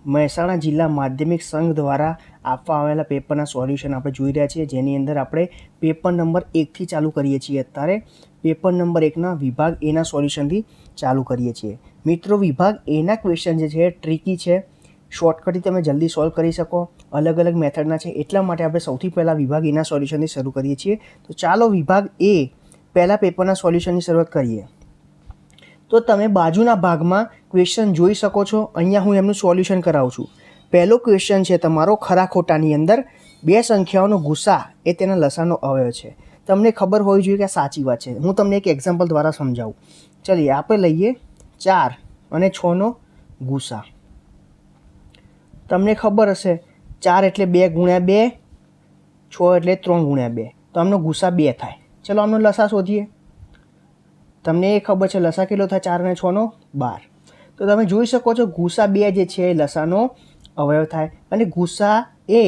મહેસાણા જિલ્લા માધ્યમિક સંઘ દ્વારા આપવા આવેલા પેપરના સોલ્યુશન આપણે જોઈ રહ્યા છીએ, જેની અંદર આપણે પેપર નંબર 1થી ચાલુ કરીએ છીએ. અત્યારે પેપર નંબર 1ના વિભાગ એના સોલ્યુશનથી ચાલુ કરીએ છીએ. મિત્રો, વિભાગ એના ક્વેશ્ચન જે છે ટ્રિકી છે, શોર્ટકટથી તમે જલ્દી સોલ્વ કરી શકો, અલગ અલગ મેથડના છે. એટલા માટે આપણે સૌથી પહેલાં વિભાગ એના સોલ્યુશનથી શરૂ કરીએ છીએ. તો ચાલો વિભાગ એ પહેલાં પેપરના સોલ્યુશનની શરૂઆત કરીએ. તો તમે બાજુના ભાગમાં ક્વેશ્ચન જોઈ શકો છો. અહીંયા હું એમનું સોલ્યુશન કરાવું છું. પહેલો ક્વેશ્ચન છે તમારો, ખરા ખોટાની અંદર બે સંખ્યાઓનો ગુસા એ તેના લસાનો અવયવ છે. તમને ખબર હોવી જોઈએ કે આ સાચી વાત છે. હું તમને એક એક્ઝામ્પલ દ્વારા સમજાવું. ચલીએ, આપણે લઈએ 4 અને 6નો ગુસા. તમને ખબર હશે 4 એટલે 2 ગુણ્યા 2, 6 એટલે 3 ગુણ્યા 2, તો આમનો ગુસા 2 થાય. ચલો આમનો લસા શોધીએ. તમને એ ખબર છે લસા કેટલો થાય 4 અને 6નો? 12. તો તમે જોઈ શકો છો ગુસા 2 જે છે એ લસાનો અવયવ થાય. અને ગુસા એ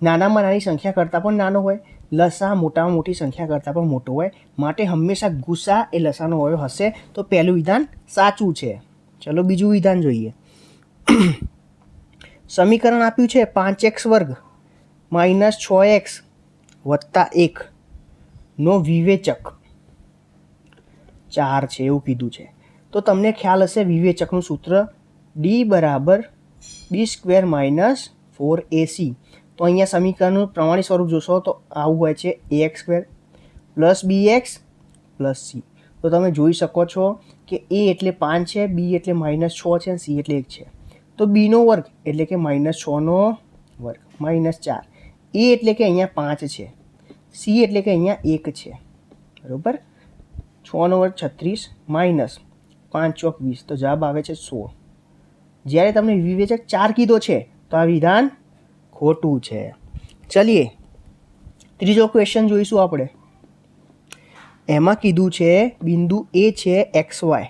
નાનામાં નાની સંખ્યા કરતાં પણ નાનો હોય, લસા મોટામાં મોટી સંખ્યા કરતાં પણ મોટો હોય, માટે હંમેશા ગુસા એ લસાનો અવયવ હશે. તો પહેલું વિધાન સાચું છે. ચલો બીજું વિધાન જોઈએ. સમીકરણ આપ્યું છે 5x² - 6x + 1 નો વિવેચક 4 છે એવું કીધું છે. તો તમને ખ્યાલ હશે વિવેચકનું સૂત્ર D = B² - 4AC. તો અહીંયા સમીકરણનું પ્રમાણિત સ્વરૂપ જોશો તો આવું હોય છે ax² + bx + c. તો તમે જોઈ શકો છો કે a એટલે 5 છે, b એટલે -6 છે અને c એટલે 1 છે. તો bનો વર્ગ એટલે કે -6નો વર્ગ -4. a એટલે કે અહીંયા 5 છે, c એટલે કે અહીંયા 1 છે, બરાબર. 6નો વર્ગ 36 -5 ચોક 20, તો જવાબ આવે છે 16. જ્યારે તમને વિવેચક 4 કીધો છે તો આ વિધાન ખોટું છે. ચલીએ ત્રીજો ક્વેશ્ચન જોઈશું આપણે. એમાં કીધું છે બિંદુ એ છે XY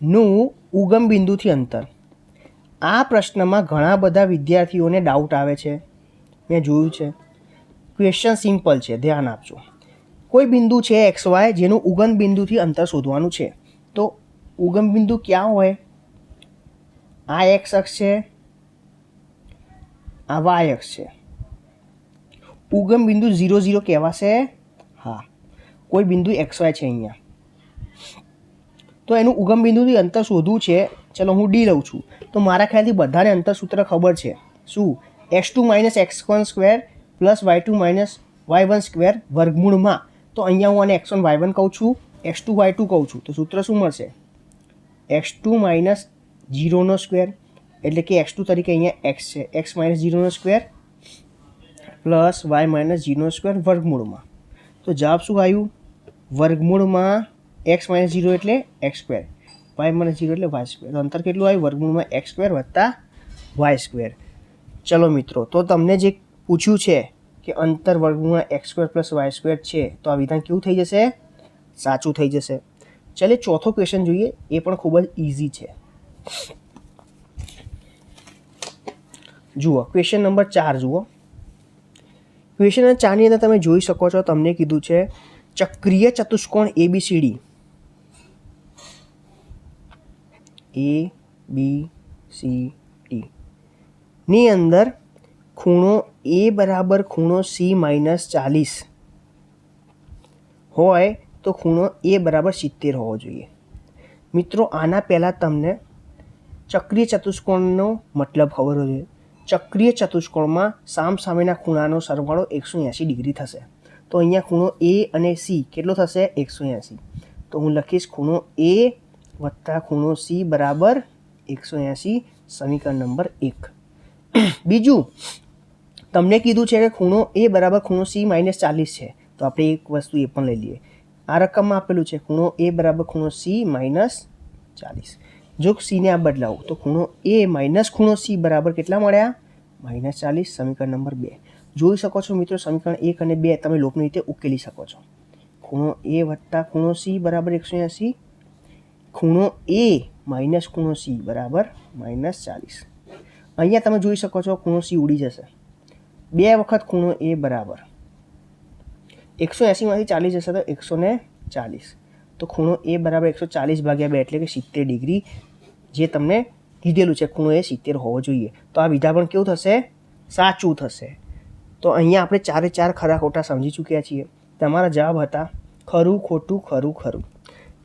નું ઉગમ બિંદુથી અંતર. આ પ્રશ્નમાં ઘણા બધા વિદ્યાર્થીઓને ડાઉટ આવે છે, મેં જોયું છે. ક્વેશ્ચન સિમ્પલ છે, ધ્યાન આપજો. કોઈ બિંદુ છે XY જેનું ઉગમ બિંદુથી અંતર શોધવાનું છે. તો ઉગમ બિંદુ ક્યાં હોય? આ x અક્ષ છે, આ y અક્ષ છે. ઉગમ બિંદુ 0 0 કહેવાશે? હા, કોઈ બિંદુ XY છે અહીંયા. તો એનું ઉગમ બિંદુથી અંતર શોધવું છે. ચલો હું D લઉં છું. તો મારા ખ્યાલથી બધાને અંતર સૂત્ર ખબર છે. શું? x2 - x1² + y2 - y1² વર્ગમૂળમાં. તો અહીંયા હું આને x1 y1 કહું છું, x2 y2 કહું છું. તો સૂત્ર શું મળશે? x2 - 0² એટલે કે x2 તરીકે અહીંયા x છે, x - 0² + y - 0² વર્ગમૂળમાં. તો જવાબ શું આવ્યું? વર્ગમૂળમાં x - 0 એટલે x², y - 0 એટલે y². તો અંતર કેટલું આવ્યું? વર્ગમૂળમાં x² + y². ચલો મિત્રો, તો તમને જે પૂછ્યું છે કે અંતર વર્ગમૂળમાં x² + y² છે, તો આ વિધાન કેવું થઈ જશે? સાચું થઈ જશે. ચાલે ચોથો ક્વેશ્ચન જોઈએ. એ પણ ખૂબ જ ઇઝી છે. જુઓ ક્વેશ્ચન નંબર 4 જુઓ. ક્વેશ્ચન નંબર 4ની અંદર તમે જોઈ શકો છો, તમને કીધું છે ચક્રીય ચતુષ્કોણ ABCD ની અંદર ખૂણો A = ખૂણો C - 40 હોય તો ખૂણો A = 70 હોવો જોઈએ. મિત્રો, આના પહેલાં તમને ચક્રીય ચતુષ્કોણનો મતલબ ખબર હોવો જોઈએ. ચક્રીય ચતુષ્કોણમાં સામસામેના ખૂણાનો સરવાળો 180 ડિગ્રી થશે. તો અહીંયા ખૂણો A અને C કેટલો થશે? 180. તો હું લખીશ ખૂણો A + ખૂણો C = 180. સમીકરણ નંબર 1. બીજું તમને કીધું છે કે ખૂણો A = ખૂણો C - 40 છે. તો આપણે એક વસ્તુ એ પણ લઈ લઈએ. આ રકમમાં આપેલું છે ખૂણો A = ખૂણો C - 40. જો Cને આ બદલાવું તો ખૂણો A - ખૂણો C બરાબર કેટલા મળ્યા? -40. સમીકરણ નંબર 2. જોઈ શકો છો મિત્રો, સમીકરણ 1 અને 2 તમે લોપની રીતે ઉકેલી શકો છો. ખૂણો A + ખૂણો C = 180. ખૂણો A - ખૂણો C = -40. અહીંયા તમે જોઈ શકો છો ખૂણો C ઉડી જશે. 2 વખત ખૂણો A બરાબર 180માંથી 40 જશે તો 140. તો ખૂણો A = 140/2 એટલે કે 70 ડિગ્રી, જે તમને કીધેલું છે ખૂણો એ 70 હોવો જોઈએ. તો આ વિધાન પણ કેવું થશે? સાચું થશે. તો અહીંયા આપણે ચારે ચાર ખરા ખોટા સમજી ચૂક્યા છીએ. તમારા જવાબ હતા ખરું, ખોટું, ખરું, ખરું.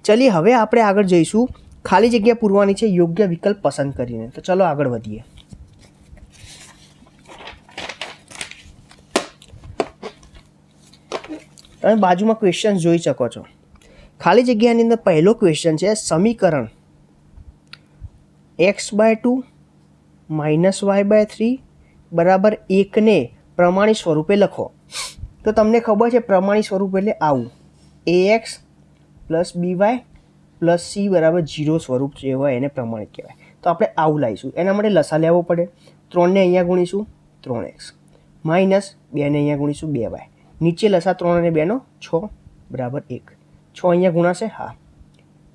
ચલીએ હવે આપણે આગળ જઈશું. ખાલી જગ્યા પૂરવાની છે યોગ્ય વિકલ્પ પસંદ કરીને. તો ચલો આગળ વધીએ. તમે બાજુમાં ક્વેશ્ચન જોઈ શકો છો. ખાલી જગ્યાની અંદર પહેલો ક્વેશ્ચન છે સમીકરણ x/2 - y/3 બરાબર 1 ને પ્રમાણિત સ્વરૂપે લખો. તો તમને ખબર છે પ્રમાણિત સ્વરૂપ એટલે આવું ax + by + c બરાબર 0 સ્વરૂપ જે હોય એને પ્રમાણિત કહેવાય. તો આપણે આવું લાવીશું. એના માટે લસા લેવો પડે. 3ને અહીંયા ગુણીશું 3x માઇનસ 2ને અહીંયા ગુણીશું 2y. નીચે લસા 3 અને 2નો 6 બરાબર 1. 6 અહીંયા ગુણાશે? હા.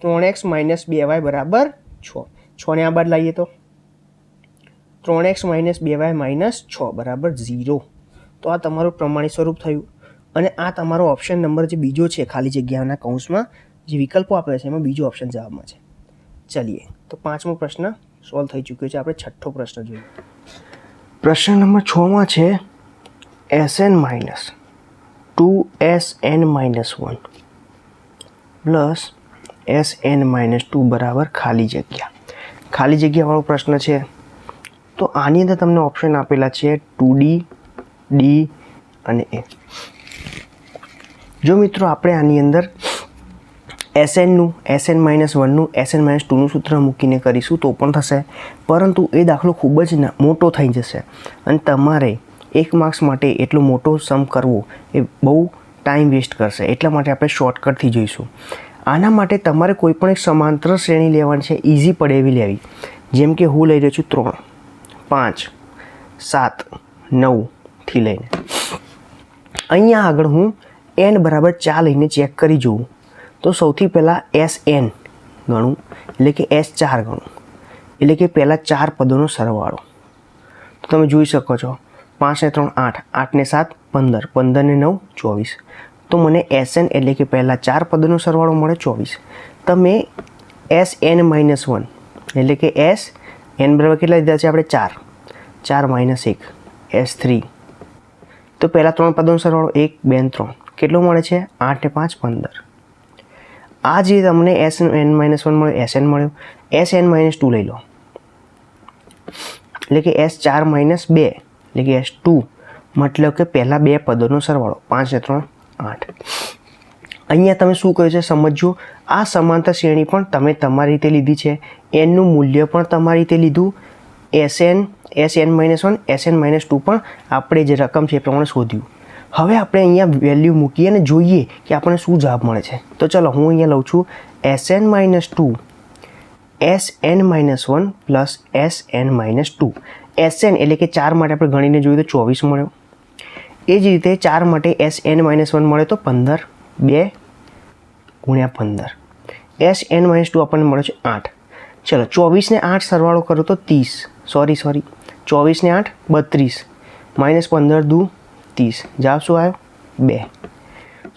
3x - 2y બરાબર 6. 6ને આ બાદ લાવીએ તો 3x - 2y - 6 બરાબર 0. તો આ તમારું પ્રમાણિત સ્વરૂપ થયું. અને આ તમારો ઓપ્શન નંબર જે બીજો છે ખાલી જગ્યાના કૌંસમાં જે વિકલ્પો આપ્યા છે એમાં બીજો ઓપ્શન જવાબમાં છે. ચલીએ તો 5મો પ્રશ્ન સોલ્વ થઈ ચૂક્યો છે. આપણે 6થો પ્રશ્ન જોઈએ. પ્રશ્ન નંબર 6માં છે Sn - 2Sn - 1 પ્લસ Sn - 2 બરાબર ખાલી જગ્યા. ખાલી જગ્યાવાળો પ્રશ્ન છે. તો આની અંદર તમને ઓપ્શન આપેલા છે 2D, D અને A. જો મિત્રો આપણે આની અંદર Sn - 1નું Sn - 2નું સૂત્ર મૂકીને કરીશું તો પણ થશે, પરંતુ એ દાખલો ખૂબ જ મોટો થઈ જશે અને તમારે 1 માર્ક્સ માટે એટલો મોટો સમ કરવો એ બહુ ટાઈમ વેસ્ટ કરશે. એટલા માટે આપણે શોર્ટકટથી જોઈશું. આના માટે તમારે કોઈ પણ એક સમાંતર શ્રેણી લેવાની છે, ઇઝી પડે એવી લેવી. જેમ કે હું લઈ રહ્યો છું 3, 5, 7, 9થી લઈને અહીંયા આગળ હું n બરાબર 4 લઈને ચેક કરી જોઉં તો સૌથી પહેલાં Sn ગણું એટલે કે S4 ગણું એટલે કે પહેલાં 4 પદોનો સરવાળો. તો તમે જોઈ શકો છો 5 ને 3 8, 8 ને 7 15, 15 ને 9 24. તો મને Sn એટલે કે પહેલાં 4 પદોનો સરવાળો મળે 24. તમે Sn - 1 એટલે કે Sn બરાબર કેટલા લીધા છે આપણે? 4. 4 - 1 S3. તો પહેલાં 3 પદોનો સરવાળો 1 2 ને 3 કેટલો મળે છે? 8 ને 5 15. આ જે તમને Sn - 1 મળ્યો Sn મળ્યો. Sn - 2 લઈ લો એટલે કે S4 - 2 એટલે કે S2 મતલબ કે પહેલાં 2 પદોનો સરવાળો 5 ને 3 8. અહીંયા તમે શું કહ્યું છે સમજો. આ સમાંતર શ્રેણી પણ તમે તમારી રીતે લીધી છે. એનનું મૂલ્ય પણ તમારી રીતે લીધું. Sn - 1 Sn - 2 પણ આપણે જે રકમ છે એ પ્રમાણે શોધ્યું. હવે આપણે અહીંયા વેલ્યુ મૂકીએ અને જોઈએ કે આપણને શું જવાબ મળે છે. તો ચલો હું અહીંયા લઉં છું Sn - 2 Sn - 1 plus Sn - 2. Sn એટલે કે 4 માટે આપણે ગણીને જોયું તો 24 મળ્યો. એ જ રીતે 4 માટે Sn - 1 મળે તો 15, 2 ગુણ્યા 15. Sn - 2 આપણને મળે છે 8. ચલો 24 ને 8 સરવાળો કરો તો 30. સોરી 24 ને 8 32 માઇનસ 15 દુ 30. જવાબ શું આવ્યો? 2.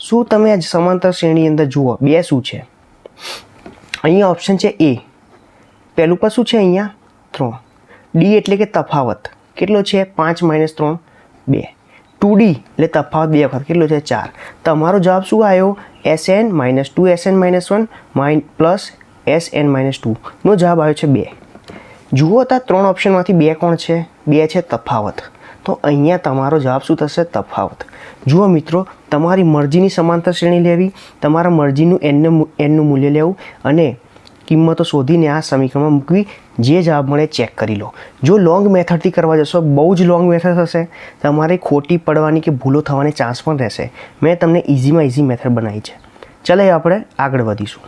શું તમે આ સમાંતર શ્રેણી અંદર જુઓ 2 શું છે? અહીંયા ઓપ્શન છે A. પહેલું પર શું છે? અહીંયા 3. D એટલે કે તફાવત કેટલો છે? 5 - 3 2. 2D એટલે તફાવત 2 વખત કેટલો છે? 4. તમારો જવાબ શું આવ્યો? Sn - 2 Sn - 1 પ્લસ Sn - 2 નો જવાબ આવ્યો છે 2. જુઓ તો 3 ઓપ્શનમાંથી 2 કોણ છે? 2 છે તફાવત. તો અહીંયા તમારો જવાબ શું થશે? તફાવત. જુઓ મિત્રો, તમારી મરજીની સમાંતર શ્રેણી લેવી, તમારા મરજીનું nનું મૂલ્ય લેવું અને કિંમતો શોધીને આ સમીકરણમાં મૂકવી. જે જવાબ મળે ચેક કરી લો. જો લોંગ મેથડથી કરવા જશો બહુ જ લોંગ મેથડ થશે. તમારે ખોટી પડવાની કે ભૂલો થવાની ચાન્સ પણ રહેશે. મેં તમને ઇઝીમાં ઇઝી મેથડ બનાવી છે. ચાલો આપણે આગળ વધીશું.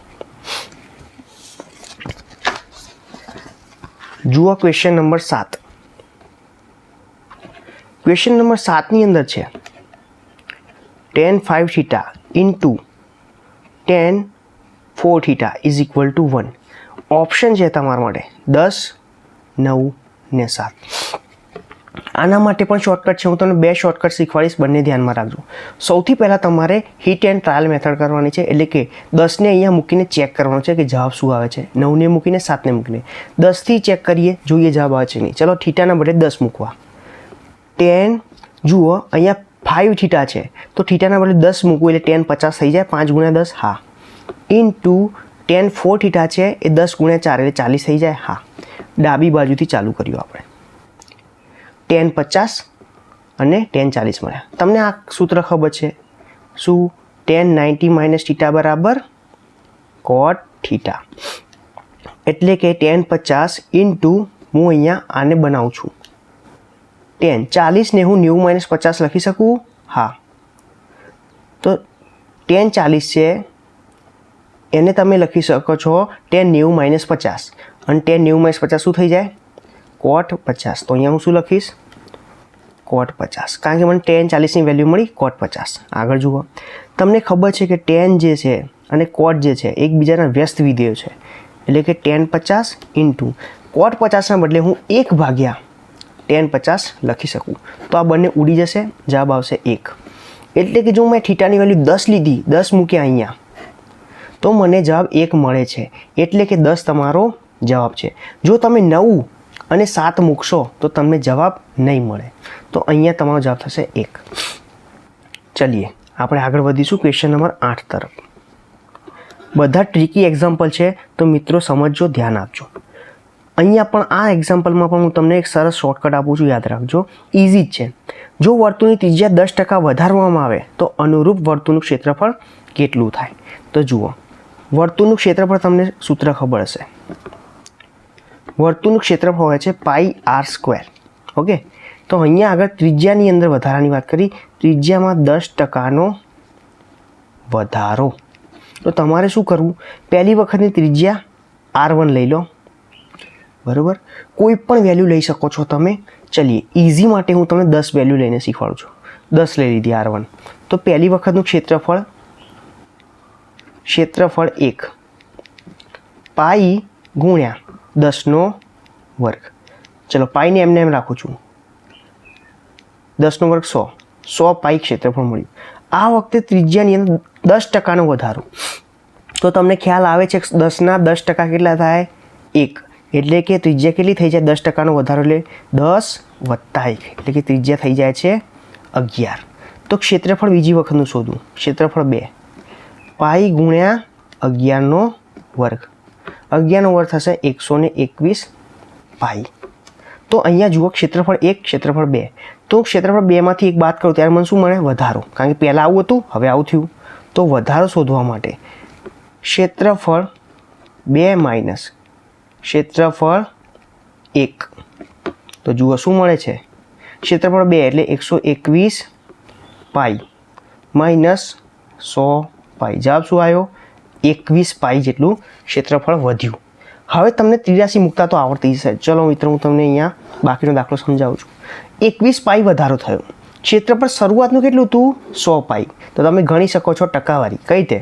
જુઓ ક્વેશ્ચન નંબર 7. ક્વેશ્ચન નંબર 7ની અંદર છે tan 5 theta into tan 4 theta is equal to 1. Option છે તમારા માટે 10, 9 ને 7. આના માટે પણ શોર્ટકટ છે, હું તમને 2 શોર્ટકટ શીખવાડીશ, બંને ધ્યાનમાં રાખજો. સૌથી પહેલાં તમારે હિટ એન્ડ ટ્રાયલ મેથડ કરવાની છે, એટલે કે 10ને અહીંયા મૂકીને ચેક કરવાનું છે કે જવાબ શું આવે છે. 9ને મૂકીને 7ને મૂકીને 10થી ચેક કરીએ, જોઈએ જવાબ આવે છે નહીં. ચલો થીટાના બદલે 10 મૂકવા. tan જુઓ અહીંયા 5 થીટા છે, તો થીટાના બદલે 10 મૂકવું એટલે tan 50 થઈ જાય. 5 × 10 હા. ઇન્ટુ tan 4 થીટા છે એ 10 × 4 એટલે 40 થઈ જાય હા. ડાબી બાજુથી ચાલુ કર્યું આપણે. tan 50 અને tan 40 મળ્યા. તમને આ સૂત્ર ખબર છે શું? tan 90 - થીટા બરાબર cot થીટા. એટલે કે tan 50 ઇન્ટુ હું અહીંયા આને બનાવું છું tan 40 ને હું 90 - 50 લખી શકું હા. તો tan 40 છે એને તમે લખી શકો છો tan 90 - 50 અને tan 90 - 50 શું થઈ જાય? cot 50. તો અહીંયા હું શું લખીશ? cot 50, કારણ કે મને tan 40ની વેલ્યુ મળી cot 50. આગળ જુઓ, તમને ખબર છે કે tan જે છે અને cot જે છે એકબીજાના વ્યસ્ત વિધેયો છે, એટલે કે tan 50 ઇન્ટુ cot 50ના બદલે હું 1 ભાગ્યા tan 50 લખી શકું. તો આ બંને ઉડી જશે, જવાબ આવશે 1. એટલે કે જો મેં થીટાની વેલ્યુ 10 લીધી, 10 મૂક્યા અહીંયા, તો મને જવાબ 1 મળે છે. એટલે કે 10 તમારો જવાબ છે. જો તમે 9 અને 7 મૂકશો તો તમને જવાબ નહીં મળે. તો અહીંયા તમારો જવાબ થશે 1. ચલીએ આપણે આગળ વધીશું ક્વેશ્ચન નંબર 8 તરફ. બધા ટ્રિકી એક્ઝામ્પલ છે, તો મિત્રો સમજજો, ધ્યાન આપજો. અહીંયા પણ આ એક્ઝામ્પલમાં પણ હું તમને એક સરસ શોર્ટકટ આપું છું, યાદ રાખજો. ઇઝી જ છે. જો વર્તુળની ત્રિજ્યા 10% વધારવામાં આવે તો અનુરૂપ વર્તુળનું ક્ષેત્રફળ કેટલું થાય? તો જુઓ, વર્તુળનું ક્ષેત્રફળ તમને સૂત્ર ખબર હશે. વર્તુળનું ક્ષેત્રફળ હોય છે πr². ઓકે, તો અહીંયા આગળ ત્રિજ્યાની અંદર વધારાની વાત કરી, ત્રિજ્યામાં 10%નો વધારો. તો તમારે શું કરવું? પહેલી વખતની ત્રિજ્યા r1 લઈ લો, બરાબર. કોઈ પણ વેલ્યુ લઈ શકો છો તમે. ચલીએ ઇઝી માટે હું તમને 10 વેલ્યુ લઈને શીખવાડું છું. 10 લઈ લીધી r1. તો પહેલી વખતનું ક્ષેત્રફળ 1 પાઈ ગુણ્યા 10નો વર્ગ. ચલો પાઈને એમને એમ રાખું છું, 10નો વર્ગ 100 પાઈ ક્ષેત્રફળ મળ્યું. આ વખતે ત્રિજ્યાની અંદર 10%નો વધારો. તો તમને ખ્યાલ આવે છે 10ના 10% કેટલા થાય? 1. એટલે કે ત્રિજ્યા કેટલી થઈ જાય? 10%નો વધારો એટલે 10 + 1, એટલે કે ત્રિજ્યા થઈ જાય છે 11. તો ક્ષેત્રફળ બીજી વખતનું શોધવું. ક્ષેત્રફળ 2 પાઈ ગુણ્યા 11નો વર્ગ. 11નો વર્ગ થશે 121 પાઈ. તો અહીંયા જુઓ, ક્ષેત્રફળ 1, ક્ષેત્રફળ 2. તો ક્ષેત્રફળ 2માંથી 1 બાદ કરું ત્યારે મને શું મળે? વધારો. કારણ કે પહેલાં આવું હતું, હવે આવું થયું. તો વધારો શોધવા માટે ક્ષેત્રફળ 2 - ક્ષેત્રફળ 1. તો જુઓ શું મળે છે? ક્ષેત્રફળ 2 એટલે 121 પાઈ માઇનસ 100 પાઈ. જવાબ શું આવ્યો? 21 પાઈ જેટલું ક્ષેત્રફળ વધ્યું. હવે તમને 83 મૂકતા તો આવડતી જશે. ચલો મિત્રો, હું તમને અહીંયા બાકીનો દાખલો સમજાવું છું. 21 પાઈ વધારો થયો. ક્ષેત્રફળ શરૂઆતનું કેટલું હતું? 100 પાઈ. તો તમે ગણી શકો છો ટકાવારી. કઈ રીતે?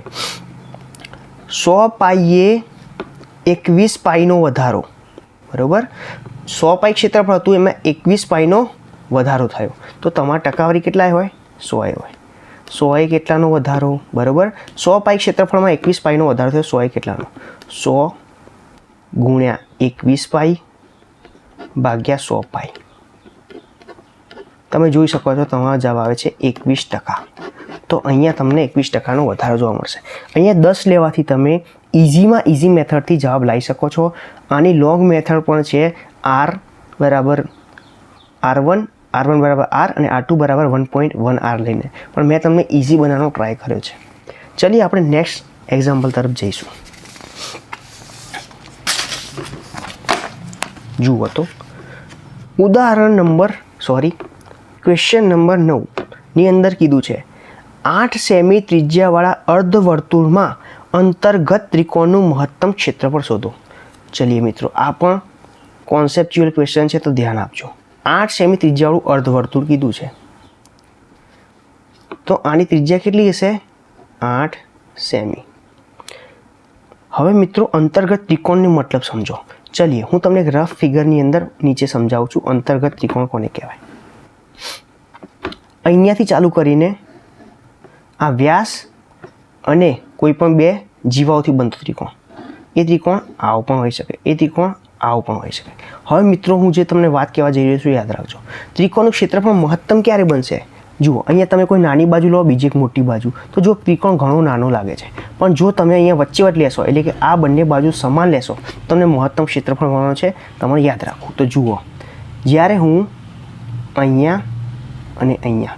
100 પાઈએ 21 પાઈનો વધારો, બરાબર. 100 પાઈ ક્ષેત્રફળ હતું, એમાં 21 પાઈનો વધારો થયો. તો તમારા ટકાવારી કેટલા હોય? 100 હોય. 100 કેટલાનો વધારો? બરાબર. 100 પાઈ ક્ષેત્રફળમાં 21 પાઈનો વધારો થયો. 100 કેટલાનો? 100 ગુણ્યા 21 પાઈ ભાગ્યા 100 પાઈ. તમે જોઈ શકો છો તમારો જવાબ આવે છે 21%. તો અહીંયા તમને 21%નો વધારો જોવા મળશે. અહીંયા 10 લેવાથી તમે ઇઝીમાં ઇઝી મેથડથી જવાબ લાવી શકો છો. આની લોંગ મેથડ પણ છે. r બરાબર r1 બરાબર r અને r2 બરાબર 1.1r લઈને, પણ મેં તમને ઇઝી બનાવવાનો ટ્રાય કર્યો છે. ચલીએ આપણે નેક્સ્ટ એક્ઝામ્પલ તરફ જઈશું. જુઓ તો ક્વેશ્ચન નંબર 9ની અંદર કીધું છે 8 સેમી ત્રિજ્યાવાળા અર્ધવર્તુળમાં અંતર્ગત ત્રિકોણનું મહત્તમ ક્ષેત્રફળ શોધો. ચલીએ મિત્રો, આ પણ કોન્સેપ્ચ્યુઅલ ક્વેશ્ચન છે, તો ધ્યાન આપજો. 8 સેમી ત્રિજ્યાવાળું અર્ધવર્તુળ કીધું છે, તો આની ત્રિજ્યા કેટલી હશે? 8 સેમી. હવે મિત્રો અંતર્ગત ત્રિકોણનો મતલબ સમજો. ચલીએ હું તમને એક રફ ફિગરની અંદર નીચે સમજાવું છું અંતર્ગત ત્રિકોણ કોને કહેવાય. અહીંયાથી ચાલુ કરીને આ વ્યાસ અને કોઈ પણ બે જીવાઓથી બનતો ત્રિકોણ, એ ત્રિકોણ આવો પણ હોઈ શકે, એ ત્રિકોણ આવો પણ હોઈ શકે. હવે મિત્રો હું જે તમને વાત કહેવા જઈ રહ્યો છું યાદ રાખજો. ત્રિકોણનું ક્ષેત્રફળ મહત્તમ ક્યારે બનશે? જુઓ, અહીંયા તમે કોઈ નાની બાજુ લો, બીજી એક મોટી બાજુ, તો જો ત્રિકોણ ઘણો નાનો લાગે છે, પણ જો તમે અહીંયા વચ્ચેવટ લેશો, એટલે કે આ બંને બાજુ સમાન લેશો, તમને મહત્તમ ક્ષેત્રફળ મળવાનું છે. તમારે યાદ રાખવું. તો જુઓ, જ્યારે હું અહીંયા અને અહીંયા,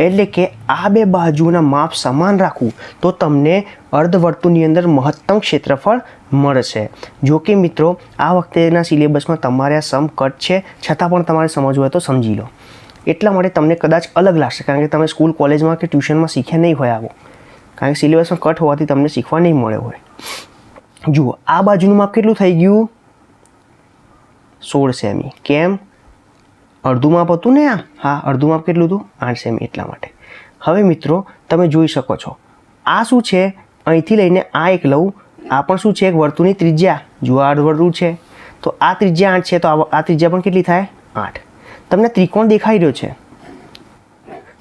એટલે કે આ બે બાજુના માપ સમાન રાખું તો તમને અર્ધવર્તુળની અંદર મહત્તમ ક્ષેત્રફળ મળશે. જો કે મિત્રો આ વખતેના સિલેબસમાં તમારે આ સમ કટ છે, છતાં પણ તમારે સમજવું હોય તો સમજી લો. એટલા માટે તમને કદાચ અલગ લાગશે, કારણ કે તમે સ્કૂલ કોલેજમાં કે ટ્યુશનમાં શીખ્યા નહીં હોય આવો, કારણ કે સિલેબસમાં કટ હોવાથી તમને શીખવા નહીં મળે હોય. જુઓ, આ બાજુનું માપ કેટલું થઈ ગયું? 16 સેમી. કેમ? અડધું માપ હતું ને આ? હા, અડધું માપ કેટલું હતું? 8 સેમી. એટલા માટે. હવે મિત્રો તમે જોઈ શકો છો, આ શું છે? અહીંથી લઈને આ એક લઉં, આ પણ શું છે? એક વર્તુળની ત્રિજ્યા. જુઓ, આ વર્તુળ છે, તો આ ત્રિજ્યા 8 છે, તો આ ત્રિજ્યા પણ કેટલી થાય? 8. તમને ત્રિકોણ દેખાઈ રહ્યો છે.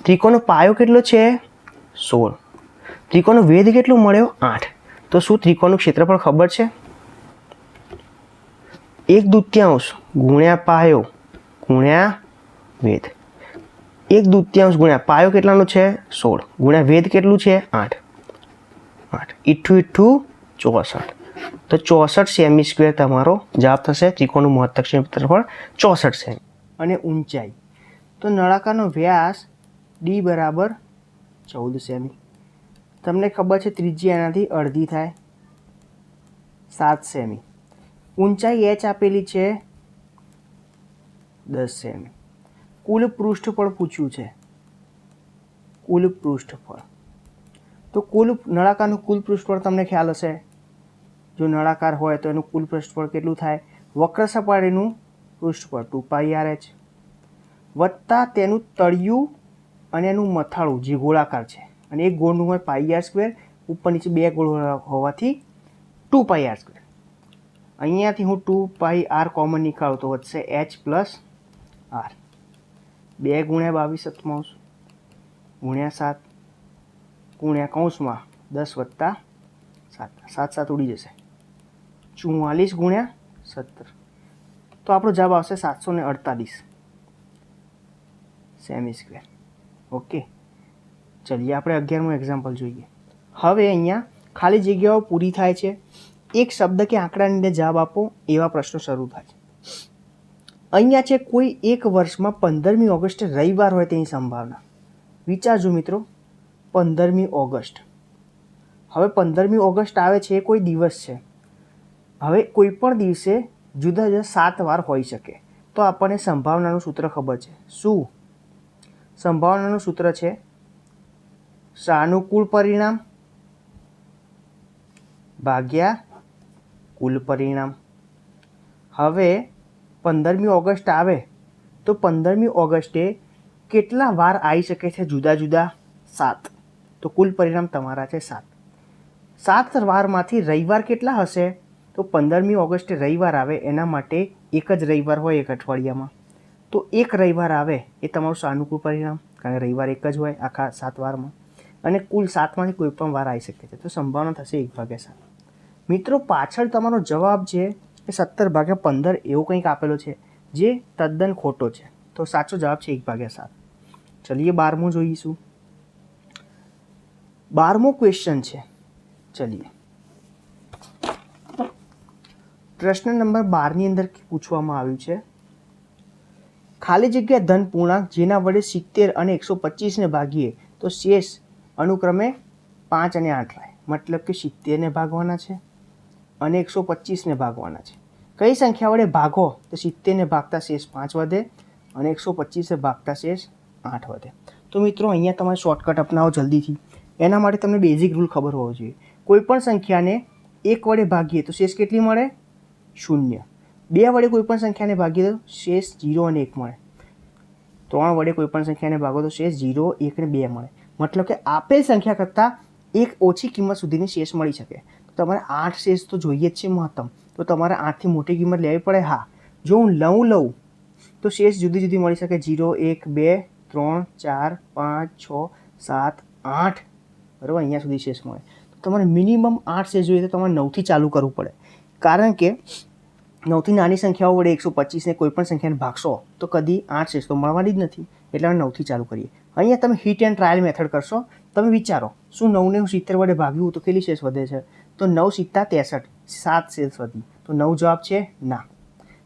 ત્રિકોણનો પાયો કેટલો છે? 16. ત્રિકોણનો વેધ કેટલો મળ્યો? 8. તો શું ત્રિકોણનું ક્ષેત્રફળ ખબર છે? 1/2 ગુણ્યા પાયો ગુણ્યા વેધ. 1/2 ગુણ્યા પાયો કેટલાનો છે? 16 ગુણ્યા વેધ કેટલું છે? 8. 8 ઈઠ્ઠું 64. તો 64 સેમી સ્ક્વેર તમારો જવાબ થશે. ત્રિકોણનું મહત્તમ ક્ષેત્રફળ 64 સેમી. અને ઊંચાઈ, તો નળાકારનો વ્યાસ ડી બરાબર 14 સેમી. તમને ખબર છે ત્રિજ્યા એનાથી અડધી થાય, 7 સેમી. ઊંચાઈ એચ આપેલી છે 10 સેમી. કુલ પૃષ્ઠફળ પૂછ્યું છે, કુલ પૃષ્ઠફળ. તો કુલ નળાકારનું કુલ પૃષ્ઠફળ તમને ખ્યાલ હશે. જો નળાકાર હોય તો એનું કુલ પૃષ્ઠફળ કેટલું થાય? વક્ર સપાટીનું પૃષ્ઠફળ 2πRh વત્તા તેનું તળિયું અને એનું મથાળું જે ગોળાકાર છે, અને એક ગોળનું હોય πr², ઉપર નીચે બે ગોળ હોવાથી 2πr². અહીંયાથી હું 2πr કોમન નીકાળું તો વધશે h પ્લસ r. 2 ગુણ્યા 22/7 ગુણ્યા 7 ગુણ્યા કૌંસમાં 10 વત્તા 7, 7 7 ઉડી જશે, 44 ગુણ્યા 17. તો આપણો જવાબ આવશે 748 સેમી સ્ક્વેર. ઓકે, ચલીએ આપણે 11મું એક્ઝામ્પલ જોઈએ. હવે અહીંયા ખાલી જગ્યાઓ પૂરી થાય છે. એક શબ્દ કે આંકડાની અંદર જવાબ આપો એવા પ્રશ્નો શરૂ થાય છે. અહીંયા છે કોઈ એક વર્ષમાં 15મી ઓગસ્ટે રવિવાર હોય તેની સંભાવના. વિચારજો મિત્રો, 15મી ઓગસ્ટ. હવે 15મી ઓગસ્ટ આવે છે એ કોઈ દિવસ છે. હવે કોઈ પણ દિવસે જુદા જુદા 7 વાર હોઈ શકે. તો આપણને સંભાવનાનું સૂત્ર ખબર છે. શું સંભાવનાનું સૂત્ર છે? સાનુકૂળ પરિણામ ભાગ્યા કુલ પરિણામ. હવે 15મી ઓગસ્ટ આવે તો 15મી ઓગસ્ટે કેટલા વાર આવી શકે છે? જુદા જુદા 7. તો કુલ પરિણામ તમારા છે 7. 7 વારમાંથી રવિવાર કેટલા હશે? તો 15મી ઓગસ્ટે રવિવાર આવે, એના માટે એક જ રવિવાર હોય એક અઠવાડિયામાં, તો એક રવિવાર આવે એ તમારું સાનુકૂળ પરિણામ, કારણ કે રવિવાર એક જ હોય આખા 7 વારમાં, અને કુલ 7માંથી કોઈ પણ વાર આવી શકે છે. તો સંભાવના થશે 1/7. મિત્રો પાછળ તમારો જવાબ છે એ 17/15 એવું કંઈક આપેલો છે, જે તદ્દન ખોટો છે. તો સાચો જવાબ છે 1/7. ચલીએ 12મું જોઈશું. 12મો ક્વેશ્ચન છે. ચલીએ, પ્રશ્ન નંબર 12ની અંદર પૂછવામાં આવ્યું છે, ખાલી જગ્યા ધન પૂર્ણાંક જેના વડે 70 અને 125ને ભાગીએ તો શેષ અનુક્રમે 5 અને 8 થાય. મતલબ કે 70ને ભાગવાના છે અને 125ને ભાગવાના છે. કઈ સંખ્યા વડે ભાગો તો 70ને ભાગતા શેષ 5 વધે અને 125ને ભાગતા શેષ 8 વધે. તો મિત્રો અહીંયા તમારે શોર્ટકટ અપનાવો જલ્દીથી. એના માટે તમને બેઝિક રૂલ ખબર હોવો જોઈએ. કોઈ પણ સંખ્યાને 1 વડે ભાગીએ તો શેષ કેટલી મળે? 0. 2 વડે કોઈ પણ સંખ્યાને ભાગીએ તો શેષ 0 અને 1 મળે. 3 વડે કોઈ પણ સંખ્યાને ભાગો તો શેષ 0, 1 અને 2 મળે. મતલબ કે આપેલ સંખ્યા કરતાં એક ઓછી કિંમત સુધીની શેષ મળી શકે. તો તમારે 8 શેષ તો જોઈએ જ છે મહત્તમ. તો તમારે 8થી મોટી કિંમત લેવી પડે. હા, જો હું લઉં તો શેષ જુદી જુદી મળી શકે, 0, 1, 2 3 4 5 6 7 8 બરાબર, અહીંયા સુધી શેષ મળે. તો તમારે મિનિમમ 8 શેષ જોઈએ તો તમારે 9થી ચાલુ કરવું પડે, કારણ કે 9થી નાની સંખ્યાઓ વડે 125ને કોઈ પણ સંખ્યાને ભાગશો તો કદી 8 શેષ તો મળવાની જ નથી, એટલે અમે 9થી ચાલુ કરીએ. અહીંયા તમે હિટ એન્ડ ટ્રાયલ મેથડ કરશો. તમે વિચારો, શું 9ને હું 70 વડે ભાગ્યું તો કેટલી શેષ વધે છે? તો 9 × 63, 7 શેષ વધી. તો 9 જવાબ છે ના.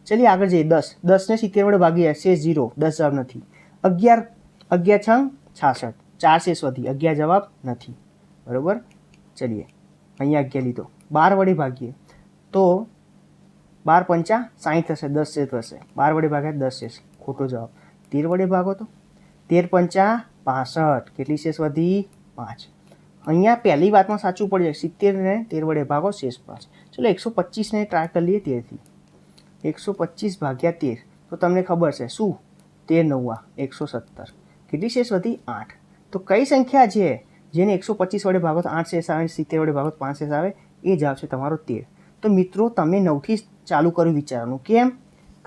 ચલીએ આગળ જઈએ. 10, 10ને 70 વડે ભાગીએ, શેષ 0, 10 જવાબ નથી. 11, 11 છંગ 66, 4 શેષ વધી, 11 જવાબ નથી. બરાબર, ચલીએ અહીંયા 11 લીધો. 12 વડે ભાગીએ તો 12 × 5 = 60 થશે, 10 શેષ થશે. 12 વડે ભાગ્યા 10 શેષ, ખોટો જવાબ. 13 વડે ભાગો તો 13 × 5 = 65, કેટલી શેષ વધી? 5. અહીંયા પહેલી વાતમાં સાચું પડી જાય, 70ને 13 વડે ભાગો, શેષ 5. ચલો 125ને ટ્રાય કરી લઈએ 13થી. 125 / 13 તો તમને ખબર છે શું? 13 × 9 = 117. કેટલી શેષ વધી? 8. તો કઈ સંખ્યા છે જેને 125 વડે ભાગો તો 8 શેષ આવે, 70 વડે ભાગો તો 5 શેષ આવે? એ જવાબ છે તમારો 13. તો મિત્રો તમે 9થી ચાલુ કર્યું વિચારવાનું. કેમ?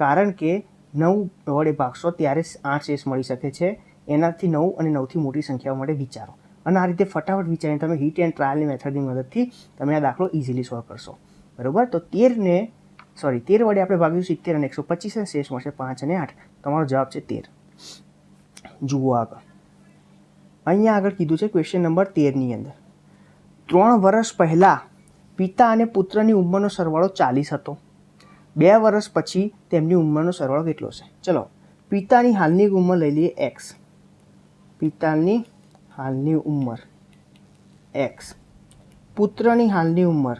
કારણ કે 9 વડે ભાગશો ત્યારે 8 શેષ મળી શકે છે. એનાથી 9 અને 9થી મોટી સંખ્યાઓ માટે વિચારો, અને આ રીતે ફટાફટ વિચારીને તમે હિટ એન્ડ ટ્રાયલની મેથડની મદદથી તમે આ દાખલો ઇઝીલી સોલ્વ કરશો. બરાબર, તો 13 વડે આપણે ભાગ્યું 70 અને 125, શેષ મળશે 5 અને 8. તમારો જવાબ છે 13. જુઓ આગળ, અહીંયા આગળ કીધું છે ક્વેશ્ચન નંબર 13ની અંદર 3 વર્ષ પહેલાં પિતા અને પુત્રની ઉંમરનો સરવાળો 40 હતો. 2 વર્ષ પછી તેમની ઉંમરનો સરવાળો કેટલો છે? ચલો, પિતાની હાલની ઉંમર લઈ લઈએ x. પિતાની હાલની ઉંમર x, પુત્રની હાલની ઉંમર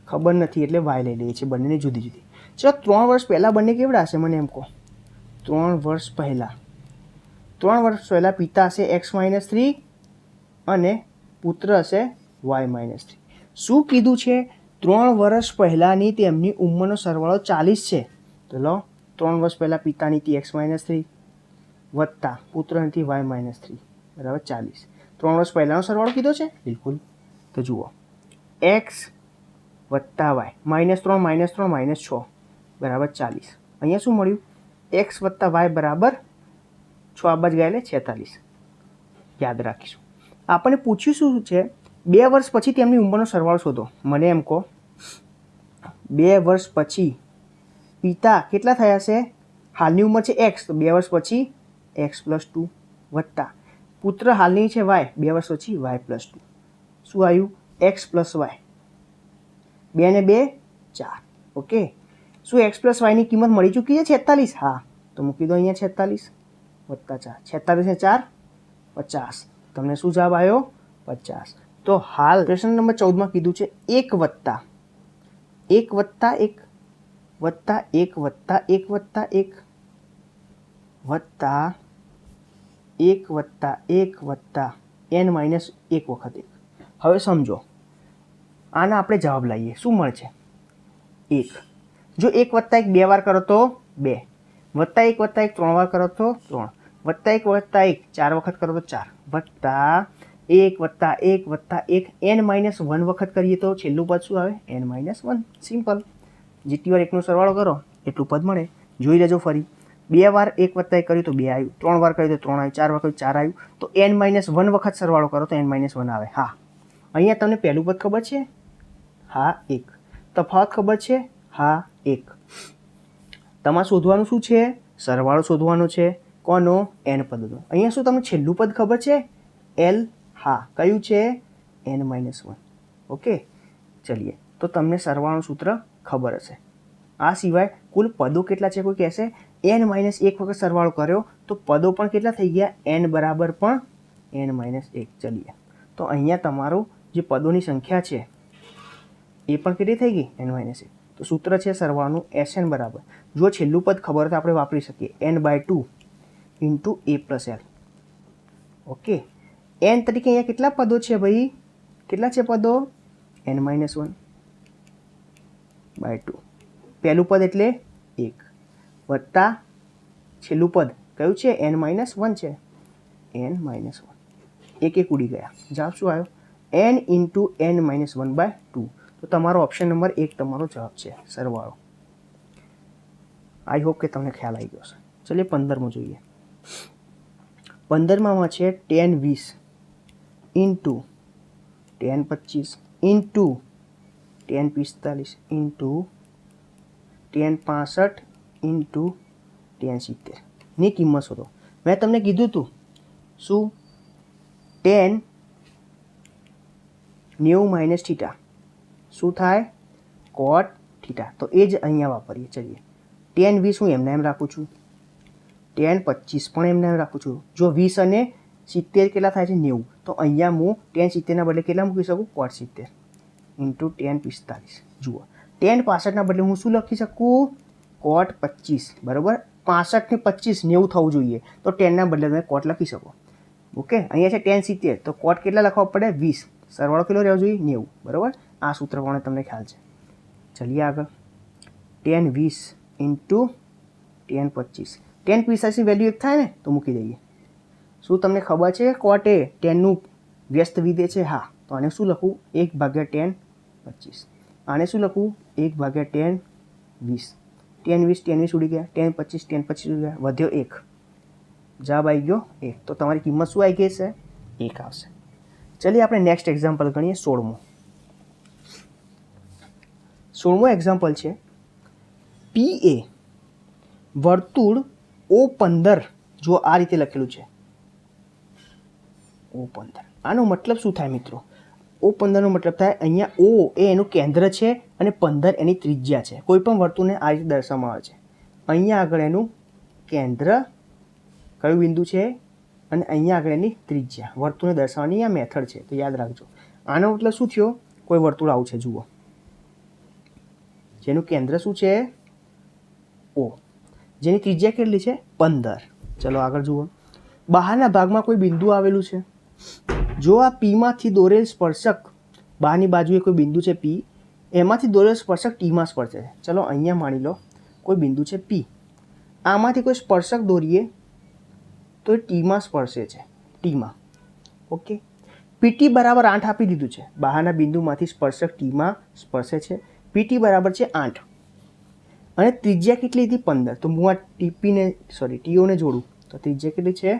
ખબર નથી એટલે y લઈ લઈએ છીએ, બંનેની જુદી જુદી. ચલો 3 વર્ષ પહેલાં બંને કેવડા હશે મને એમ કહો? 3 વર્ષ પહેલાં પિતા હશે x - 3 અને પુત્ર હશે y - 3. શું કીધું છે? 3 વર્ષ પહેલાંની તેમની ઉંમરનો સરવાળો 40 છે. તો લો, 3 વર્ષ પહેલાં પિતાનીથી x - 3 વત્તા પુત્રનીથી y - 3 બરાબર 40. 3 વર્ષ પહેલાંનો સરવાળો કીધો છે? બિલકુલ. તો જુઓ, x વત્તા y -3 -6 બરાબર 40. અહીંયા શું મળ્યું? x વત્તા y બરાબર 6 આ બાજુ ગયા એટલે 46. યાદ રાખીશું. આપણને પૂછ્યું શું છે? 2 વર્ષ પછી તેમની ઉંમરનો સરવાળો શોધો. મને એમ કહો, 2 વર્ષ પછી પિતા કેટલા થયા છે? હાલની ઉંમર છે x, તો 2 વર્ષ પછી x + 2 વત્તા પુત્ર હાલની છે y, 2 વર્ષ પછી y + 2. શું આવ્યું? x + y. 2 ને 2 4. ઓકે. શું x + y ની કિંમત મળી ચૂકી છે 46? હા, તો મૂકી દો અહીંયા 46 વત્તા 4. 46 ને 4 50. તમને શું જવાબ આવ્યો? 50. તો હાલ ક્વેશ્ચન નંબર 14માં કીધું છે 1 વત્તા 1 વત્તા 1 વત્તા 1 વત્તા 1 વત્તા 1 વત્તા 1 વત્તા 1 વત્તા n - 1 વખત 1. હવે સમજો, આના આપણે જવાબ લાવીએ. શું મળે છે? 1. જો 1 વત્તા 1 2 વાર કરો તો 2, વત્તા 1 વત્તા 1 3 વાર કરો તો 3, વત્તા 1 વત્તા 1 4 વખત કરો તો 4, વત્તા 1 વત્તા 1 વત્તા 1 n - 1 વખત કરીએ તો છેલ્લું પદ શું આવે? n - 1. સિમ્પલ. જેટલી વાર 1નો સરવાળો કરો એટલું પદ મળે. જોઈ લેજો ફરી. 2 વાર 1 વત્તા 1 કર્યું તો 2 આવ્યું, 3 વાર કર્યું તો 3 આવ્યું, 4 વાર કર્યું 4 આવ્યું. તો n - 1 વખત સરવાળો કરો તો n - 1 આવે. હા, અહીંયા તમને પહેલું પદ ખબર છે? હા 1. તફાવત ખબર છે? હા 1. તમારે શોધવાનું શું છે? સરવાળો શોધવાનો છે. કોનો? n પદનો. અહીંયા શું તમને છેલ્લું પદ ખબર છે? l. હા, કયું છે? n - 1. ઓકે, ચલીએ. તો તમને સરવાળાનું સૂત્ર ખબર હશે. આ સિવાય કુલ પદો કેટલા છે કોઈ કહેશે? n - 1 વખત સરવાળો કર્યો તો પદો પણ કેટલા થઈ ગયા? n બરાબર પણ n - 1. ચલીએ. તો અહીંયા તમારું જે પદોની સંખ્યા છે એ પણ કેટલી થઈ ગઈ? n - 1. તો સૂત્ર છે સરવાળાનું Sn બરાબર, જો છેલ્લું પદ ખબર હોય તો આપણે વાપરી શકીએ, n/2 × a + l. Okay, n તરીકે અહીંયા કેટલા પદો છે ભાઈ? કેટલા છે પદો? n - 1/2. પહેલું પદ એટલે 1 વત્તા છેલ્લું પદ કયું છે? n - 1 છે. n - 1. 1 1 ઉડી ગયા. જવાબ શું આવ્યો? n × n - 1/2. તો તમારો ઓપ્શન નંબર 1 તમારો જવાબ છે, સરવાળો. આઈ હોપ કે તમને ખ્યાલ આવી ગયો હશે. ચલીએ 15મો જોઈએ. 15માં છે tan 20 into tan 25 into tan 45 into tan 65 into tan 70 ની કિંમત શોધો. મેં તમને કીધું હતું શું tan 90 માઇનસ થીટા શું થાય cot થીટા. તો એ જ અહીંયા વાપરીએ. ચલીએ tan 20 હું એમને એમ રાખું છું, tan 25 પણ એમને એમ રાખું છું. જો 20 અને 70 કેટલા થાય છે 90, તો અહીંયા હું tan 70ના બદલે કેટલા મૂકી શકું cot 70 ઇન્ટુ tan 45. જુઓ tan 65ના બદલે હું શું લખી શકું cot 25 બરાબર. 65 ને 25 90 થવું જોઈએ, તો tanના બદલે તમે cot લખી શકો. ઓકે, અહીંયા છે tan 70 તો cot કેટલા લખવા પડે 20, સરવાળો કેટલો રહેવો જોઈએ 90 બરાબર. આ સૂત્ર પ્રમાણે તમને ખ્યાલ છે. ચલીએ આગળ. tan 20 into tan 25. tan 45 value 1 થાય ને તો મૂકી દઈએ. શું તમને ખબર છે cot એ tanનું વ્યસ્ત વિધેય છે? હા. તો આને શું લખું 1/tan 25. આને શું લખું 1/tan 20. tan 20 ઉડી ગયા, tan 25 ઉડી ગયા, વધ્યો 1. જવાબ આવી ગયો 1. તો તમારી કિંમત શું આવી ગઈ છે 1 આવશે. ચલીએ આપણે નેક્સ્ટ એક્ઝામ્પલ ગણીએ. 16મો એક્ઝામ્પલ છે PA વર્તુળ O15. જો આ રીતે લખેલું છે O15. આનો મતલબ શું થાય મિત્રો? O15નો મતલબ થાય અહીંયા O એ એનું કેન્દ્ર છે અને 15 એની ત્રિજ્યા છે. કોઈ પણ વર્તુળને આ રીતે દર્શાવવામાં આવે છે. અહીંયા આગળ એનું કેન્દ્ર કયું બિંદુ છે અને અહીંયા આગળ એની ત્રિજ્યા. વર્તુળને દર્શાવવાની આ મેથડ છે, તો યાદ રાખજો. આનો મતલબ શું થયો? કોઈ વર્તુળ આવું છે જુઓ, જેનું કેન્દ્ર શું છે O, જેની ત્રિજ્યા કેટલી છે 15. ચલો આગળ જુઓ. બહારના ભાગમાં કોઈ બિંદુ આવેલું છે. જો આ Pમાંથી દોરેલ સ્પર્શક, બહારની બાજુએ કોઈ બિંદુ છે P, એમાંથી દોરેલ સ્પર્શક Tમાં સ્પર્શે છે. ચલો અહીંયા માની લો કોઈ બિંદુ છે P, આમાંથી કોઈ સ્પર્શક દોરીએ તો એ Tમાં સ્પર્શે છે, Tમાં. ઓકે, PT બરાબર 8 આપી દીધું છે. બહારના બિંદુમાંથી સ્પર્શક Tમાં સ્પર્શે છે. PT બરાબર છે 8 અને ત્રિજ્યા કેટલી હતી 15. તો હું આ TOને જોડું તો ત્રિજ્યા કેટલી છે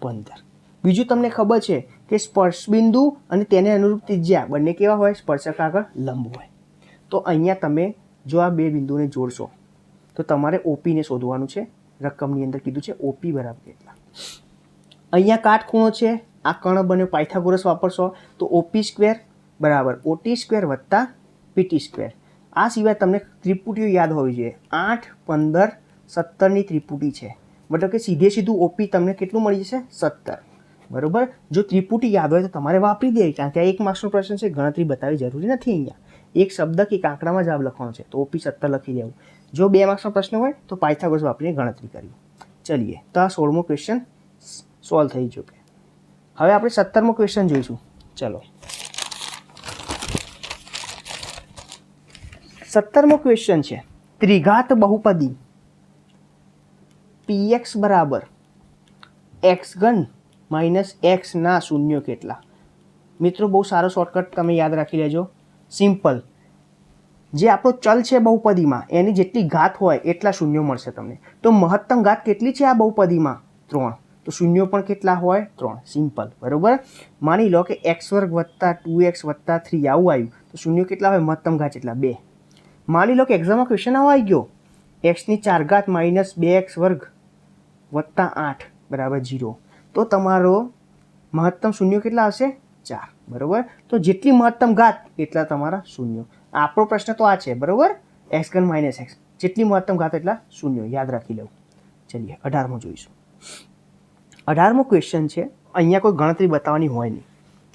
15. બીજું તમને ખબર છે કે સ્પર્શ બિંદુ અને તેને અનુરૂપ ત્રિજ્યા બંને કેવા હોય? સ્પર્શક આગળ લંબ હોય. તો અહીંયા તમે જો આ બે બિંદુને જોડશો તો તમારે OPને શોધવાનું છે. રકમની અંદર કીધું છે OP બરાબર કેટલા. અહીંયા કાટખૂણો છે, આ કર્ણ બન્યો, પાયથાગોરસ વાપરશો તો OP² બરાબર OT² વત્તા PT². આ સિવાય તમને ત્રિપુટીઓ યાદ હોવી જોઈએ. 8, 15, 17ની ત્રિપુટી છે, મતલબ કે સીધું OP તમને કેટલું મળી જશે 17 બરાબર. જો ત્રિપુટી યાદ હોય તો તમારે વાપરી દેવી, કારણ કે આ 1 માર્ક્સનો પ્રશ્ન છે, ગણતરી બતાવવી જરૂરી નથી. અહીંયા એક શબ્દ કે એક આંકડામાં જવાબ લખવાનો છે, તો OP 17 લખી દેવું. જો 2 માર્ક્સનો પ્રશ્ન હોય તો પાયથાગોરસ વાપરીને ગણતરી કરવી. ચલીએ, તો આ 16મો ક્વેશ્ચન સોલ્વ થઈ ચૂકે. હવે આપણે 17મો ક્વેશ્ચન જોઈશું. ચલો 17મો ક્વેશ્ચન છે ત્રિઘાત બહુપદી PX બરાબર x3 માઇનસ x ના શૂન્ય કેટલા. મિત્રો બહુ સારો શોર્ટકટ તમે યાદ રાખી લેજો. સિમ્પલ, જે આપણો ચલ છે બહુપદીમાં એની જેટલી ઘાત હોય એટલા શૂન્યો મળશે તમને. તો મહત્તમ ઘાત કેટલી છે આ બહુપદીમાં 3, તો શૂન્યો પણ કેટલા હોય 3. સિમ્પલ બરાબર. માની લો કે x² વત્તા 2x વત્તા 3 આવું આવ્યું તો શૂન્યો કેટલા હોય? મહત્તમ ઘાત એટલા 2. માની લો કે એક્ઝામમાં ક્વેશ્ચન આવો આવી ગયો x4 માઇનસ 2x² વત્તા 8 બરાબર 0, તો તમારો મહત્તમ શૂન્યો કેટલા હશે 4 બરાબર. તો જેટલી મહત્તમ ઘાત એટલા તમારા શૂન્યો. આપણો પ્રશ્ન તો આ છે બરાબર, x3 માઇનસ x, જેટલી મહત્તમ ઘાત એટલા શૂન્યો. યાદ રાખી લેવું. ચલીએ 18મો જોઈશું. 18મો ક્વેશ્ચન છે, અહીંયા કોઈ ગણતરી બતાવવાની હોય નહીં,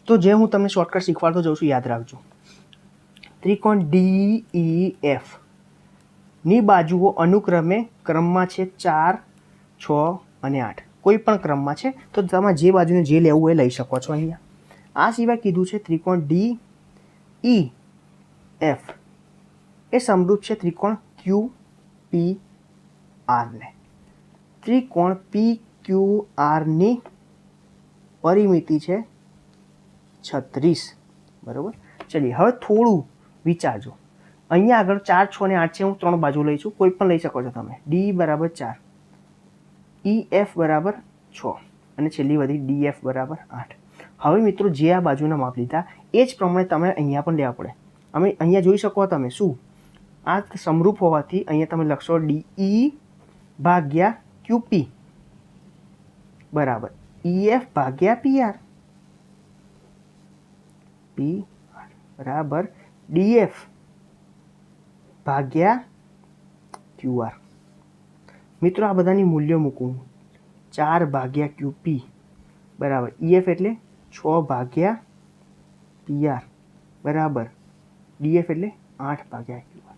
તો જે હું તમને શોર્ટકટ શીખવાડતો જાઉં છું યાદ રાખજો. ત્રિકોણ DEF ની બાજુઓ અનુક્રમે ક્રમમાં છે 4, 6 અને 8. કોઈ પણ ક્રમમાં છે, તો તમે જે બાજુને જે લેવું એ લઈ શકો છો. અહીંયા આ સિવાય કીધું છે ત્રિકોણ DEF એ સમરૂપ છે ત્રિકોણ QPR ને. ત્રિકોણ PQRની પરિમિતિ છે 36 બરાબર. ચલીએ હવે થોડું વિચારજો. અહીંયા આગળ 4, 6 અને 8 છે, હું 3 બાજુ લઈ છું, કોઈ પણ લઈ શકો છો તમે. D બરાબર 4, EF બરાબર 6 અને છેલ્લી વધી DF બરાબર 8. હવે મિત્રો જે આ બાજુના માપ લીધા એ જ પ્રમાણે તમે અહીંયા પણ લેવા પડે. અમે અહીંયા જોઈ શકો તમે શું આ સમરૂપ હોવાથી અહીંયા તમે લખશો DE ભાગ્યા QP બરાબર EF ભાગ્યા PR બરાબર DF ભાગ્યા QR. મિત્રો આ બધાની મૂલ્યો મૂકવું 4 ભાગ્યા QP બરાબર EF એટલે 6 ભાગ્યા PR બરાબર DF એટલે 8 ભાગ્યા QR.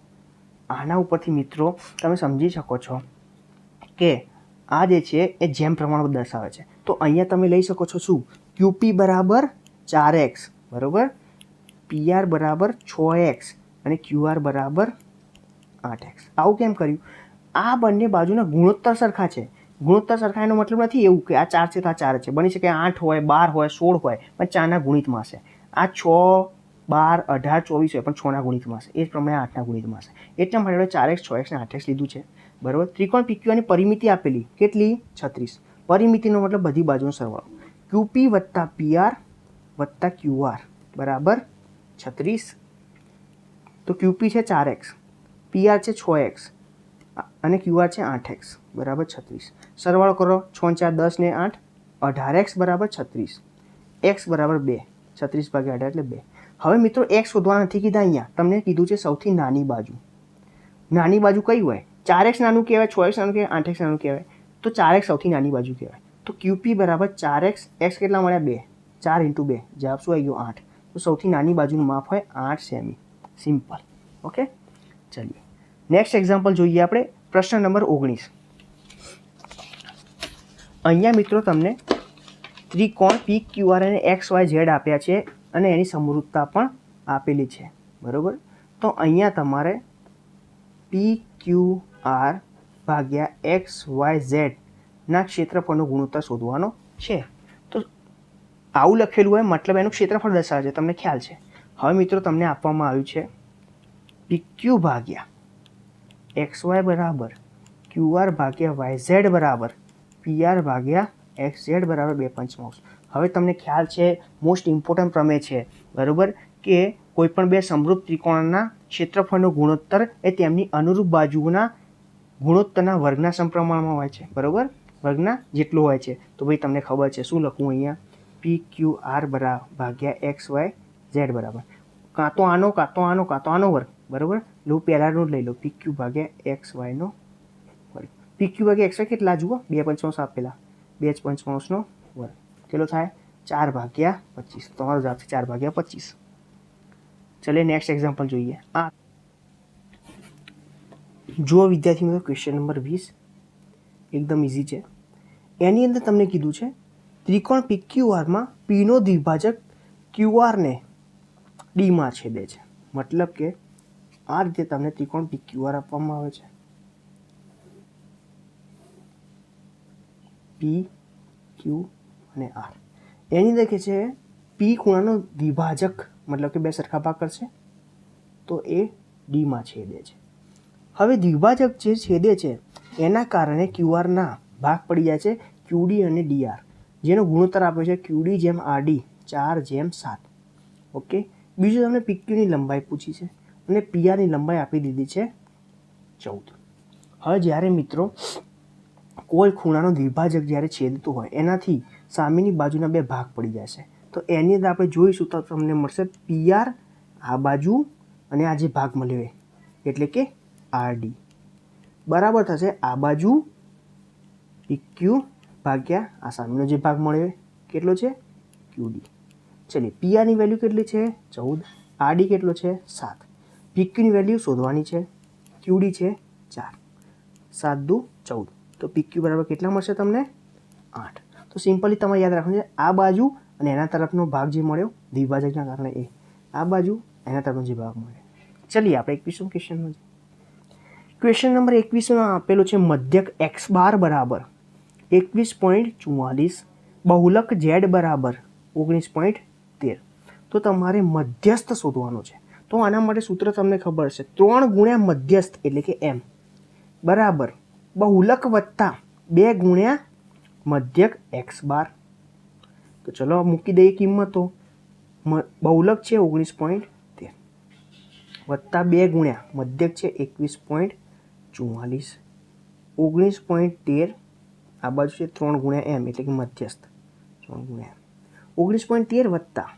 આના ઉપરથી મિત્રો તમે સમજી શકો છો કે આ જે છે એ જેમ પ્રમાણ દર્શાવે છે. તો અહીંયા તમે લઈ શકો છો શું QP બરાબર 4x બરાબર PR બરાબર 6x અને QR બરાબર 8x. આવું કેમ કર્યું? આ બંને બાજુના ગુણોત્તર સરખા છે. ગુણોત્તર સરખા એનો મતલબ નથી એવું કે આ 4 છે તો આ 4 છે. બની શકે 8 હોય 12 હોય 16 હોય પણ 4ના ગુણિતમાં હશે. આ 6 12 18 24 હોય પણ 6ના ગુણિતમાં હશે. એ જ પ્રમાણે 8ના ગુણિતમાં હશે. એટલા માટે 4x 6x અને 8x લીધું છે બરાબર. ત્રિકોણ PQની પરિમિતિ આપેલી કેટલી 36. પરિમિતિનો મતલબ બધી બાજુનો સરવાળો. QP વત્તા PR વત્તા QR બરાબર 36. તો QP છે 4x PR છે 6x અને QR છે 8x બરાબર 36. સરવાળો કરો 6 4 10 ને 8 18x બરાબર 36. x બરાબર 2 36 ભાગ્યા 18 એટલે 2. હવે મિત્રો x શોધવા નથી કીધા. અહીંયા તમને કીધું છે સૌથી નાની બાજુ. નાની બાજુ કઈ હોય? 4x નાનું કહેવાય 6x નાનું કહેવાય 8x નાનું કહેવાય. તો 4x સૌથી નાની બાજુ કહેવાય. તો QP બરાબર 4x x કેટલા મળ્યા 2 4 × 2 જવાબ શું આવી ગયો 8. તો સૌથી નાની બાજુનું માપ હોય 8 સેમી. સિમ્પલ. ઓકે ચલીએ નેક્સ્ટ એક્ઝામ્પલ જોઈએ આપણે. પ્રશ્ન નંબર 19. અહીંયા મિત્રો તમને ત્રિકોણ PQR અને XYZ આપ્યા છે અને એની સમરૂપતા પણ આપેલી છે બરાબર. તો અહીંયા તમારે PQR ભાગ્યા XYZ ના ક્ષેત્રફળનો ગુણોત્તર શોધવાનો છે. તો આવું લખેલું હોય મતલબ એનું ક્ષેત્રફળ દર્શાવે છે. તમને ખ્યાલ છે. હવે મિત્રો તમને આપવામાં આવ્યું છે PQ ભાગ્યા XY બરાબર QR ભાગ્યા YZ બરાબર PR ભાગ્યા XZ બરાબર 2/5. હવે તમને ખ્યાલ છે મોસ્ટ ઇમ્પોર્ટન્ટ પ્રમેય છે બરાબર કે કોઈપણ બે સમરૂપ ત્રિકોણના ક્ષેત્રફળનો ગુણોત્તર એ તેમની અનુરૂપ બાજુઓના ગુણોત્તરના વર્ગના સમપ્રમાણમાં હોય છે બરાબર. વર્ગના જેટલું હોય છે. તો ભાઈ તમને ખબર છે શું લખવું અહીંયા PQR ભાગ્યા XYZ બરાબર કાં તો આનો કાં તો આનો કાં તો આનો વર્ગ બરાબર. લો પહેલાંનો લઈ લો PQ ભાગ્યા XYનો વર્ગ. PQ ભાગ્યા XY કેટલા જુઓ 2/5 આપેલા 2/5નો વર્ગ કેટલો થાય 4 ભાગ્યા 25. તમારો જવાબ છે 4 ભાગ્યા 25. ચલે નેક્સ્ટ એક્ઝામ્પલ જોઈએ. આ જુઓ વિદ્યાર્થી મિત્રો ક્વેશ્ચન નંબર 20 એકદમ ઇઝી છે. એની અંદર તમને કીધું છે ત્રિકોણ PQRમાં Pનો દ્વિભાજક QRને Dમાં છેદે છે. મતલબ કે આ રીતે તમને ત્રિકોણ PQR આપવામાં આવે છે. P Q અને R. એની અંદર કે છે P ખૂણાનો દ્વિભાજક મતલબ કે બે સરખા ભાગ કરશે તો એ Dમાં છેદે છે. હવે દ્વિભાજક જે છેદે છે એના કારણે QRના ભાગ પડી જાય છે QD અને DR જેનો ગુણોત્તર આપ્યો છે QD જેમ RD 4/7. ઓકે. બીજું તમને PQની લંબાઈ પૂછી છે અને PRની લંબાઈ આપી દીધી છે 14. હવે જ્યારે મિત્રો કોઈ ખૂણાનો દ્વિભાજક જ્યારે છેદતું હોય એનાથી સામેની બાજુના બે ભાગ પડી જશે તો એની અંદર આપણે જોઈશું તો તમને મળશે PR આ બાજુ અને આ જે ભાગ મળ્યો એટલે કે RD બરાબર થશે આ બાજુ PQ ભાગ્યા આ સામેનો જે ભાગ મળ્યો કેટલો છે QD. ચલીએ PRની વેલ્યુ કેટલી છે 14. RD કેટલો છે 7. PQની વેલ્યુ શોધવાની છે QD છે 4. 7 દુ 14. તો PQ બરાબર કેટલા મળશે તમને 8. તો સિમ્પલી તમારે યાદ રાખવાનું છે આ બાજુ અને એના તરફનો ભાગ જે મળ્યો દ્વિભાજકના કારણે એ આ બાજુ એના તરફનો જે ભાગ મળ્યો. ચલીએ આપણે 21મો ક્વેશ્ચનમાં. ક્વેશ્ચન નંબર 21માં આપેલો છે મધ્યક x બાર બરાબર 21.44 બહુલક z બરાબર 19.13. તો તમારે મધ્યસ્થ શોધવાનો છે. તો આના માટે સૂત્ર તમને ખબર છે 3 ગુણ્યા મધ્યસ્થ એટલે કે m બરાબર બહુલક વત્તા 2 ગુણ્યા મધ્યક એક્સ બાર. તો ચલો મૂકી દઈએ કિંમતો. બહુલક છે 19.13 વત્તા 2 ગુણ્યા મધ્યક છે 21.44. 19.13 આ બાજુ છે 3 ગુણ્યા એમ એટલે કે મધ્યસ્થ 3 ગુણ્યા 19.13 વત્તા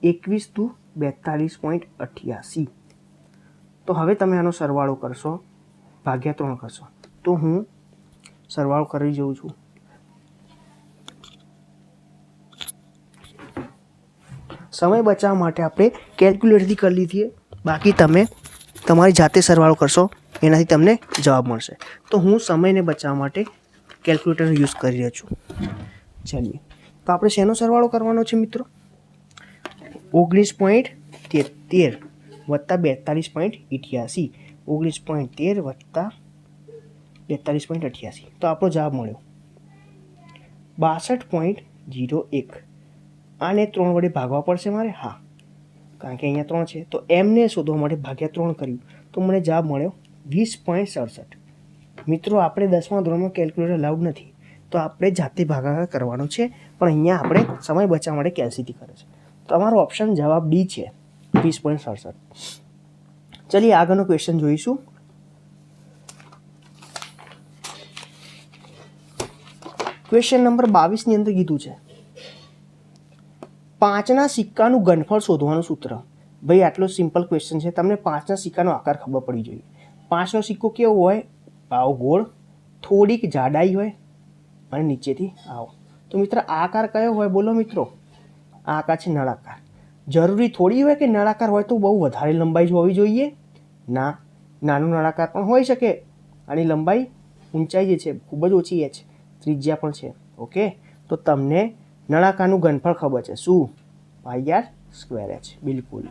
21 × 42.88. તો હવે તમે આનો સરવાળો કરશો, ભાગ્યા 3 કરશો. તો હું સરવાળો કરી જઉં છું. સમય બચાવવા માટે આપણે કેલ્ક્યુલેટરથી કરી લીધી, બાકી તમે તમારી જાતે સરવાળો કરશો એનાથી તમને જવાબ મળશે. તો હું સમયને બચાવવા માટે કેલ્ક્યુલેટરનો યુઝ કરી રહ્યો છું. ચાલીએ, તો આપણે શેનો સરવાળો કરવાનો છે મિત્રો? 19.13 વત્તા 42.88. 19.13 વત્તા 42.88. તો આપણો જવાબ મળ્યો 62.01. આને 3 વડે ભાગવા પડશે મારે. હા, કારણ કે અહીંયા 3 છે. તો એમને શોધવા માટે ભાગ્યા 3 કર્યું તો મને જવાબ મળ્યો 20.67. મિત્રો, આપણે 10મા ધોરણમાં કેલ્ક્યુલેટર અલાઉડ નથી, તો આપણે જાતે ભાગાકાર કરવાનો છે. પણ અહીંયા આપણે સમય બચાવવા માટે કેલ્સીથી કરે છે. તમારો ઓપ્શન જવાબ ડી છે, 20.67. ચલીએ આગળનો ક્વેશ્ચન જોઈશું. ક્વેશ્ચન નંબર 22ની અંદર કીધું છે 5ના સિક્કાનું ઘનફળ શોધવાનું સૂત્ર. ભાઈ આટલો સિમ્પલ ક્વેશ્ચન છે, તમને 5ના સિક્કાનો આકાર ખબર પડી જોઈએ. 5નો સિક્કો કેવો હોય? આવો ગોળ, થોડીક જાડાઈ હોય અને નીચેથી આવો. તો મિત્ર આકાર કયો હોય બોલો મિત્રો? આ આકાર છે નળાકાર. જરૂરી થોડી હોય કે નળાકાર હોય તો બહુ વધારે લંબાઈ હોવી જોઈએ? ના, નાનો નળાકાર પણ હોઈ શકે. આની લંબાઈ ઊંચાઈ જે છે ખૂબ જ ઓછી છે, ત્રિજ્યા પણ છે. ઓકે, તો તમને નળાકારનું ઘનફળ ખબર છે. શું? πr²h. બિલકુલ.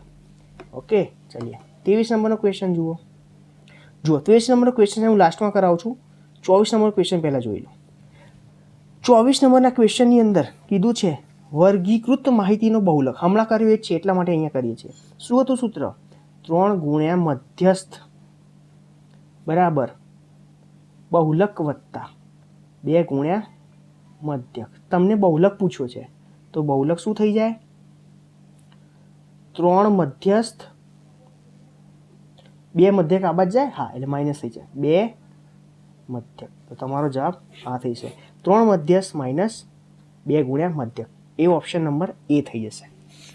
ઓકે, ચલીએ 23 નંબરનો ક્વેશ્ચન જુઓ. 23 નંબરનો ક્વેશ્ચન હું લાસ્ટમાં કરાવું છું. 24 નંબરનો ક્વેશ્ચન પહેલાં જોઈ લો. 24 નંબરના ક્વેશ્ચનની અંદર કીધું છે વર્ગીકૃત માહિતીનો બહુલક. હમણાં કર્યું એ જ છે એટલા માટે અહીંયા કરીએ છીએ. શું હતું સૂત્ર? 3 ગુણ્યા મધ્યસ્થ બરાબર બહુલક વત્તા 2 ગુણ્યા મધ્યક. તમને બહુલક પૂછ્યો છે તો બહુલક શું થઈ જાય? 3 મધ્યસ્થ 2 મધ્યક આ બાજુ જાય. હા, એટલે માઇનસ થઈ જાય 2 મધ્યક. તો તમારો જવાબ આ થઈ છે 3 મધ્યસ્થ માઇનસ 2 ગુણ્યા મધ્યક. એ ઓપ્શન નંબર એ થઈ જશે.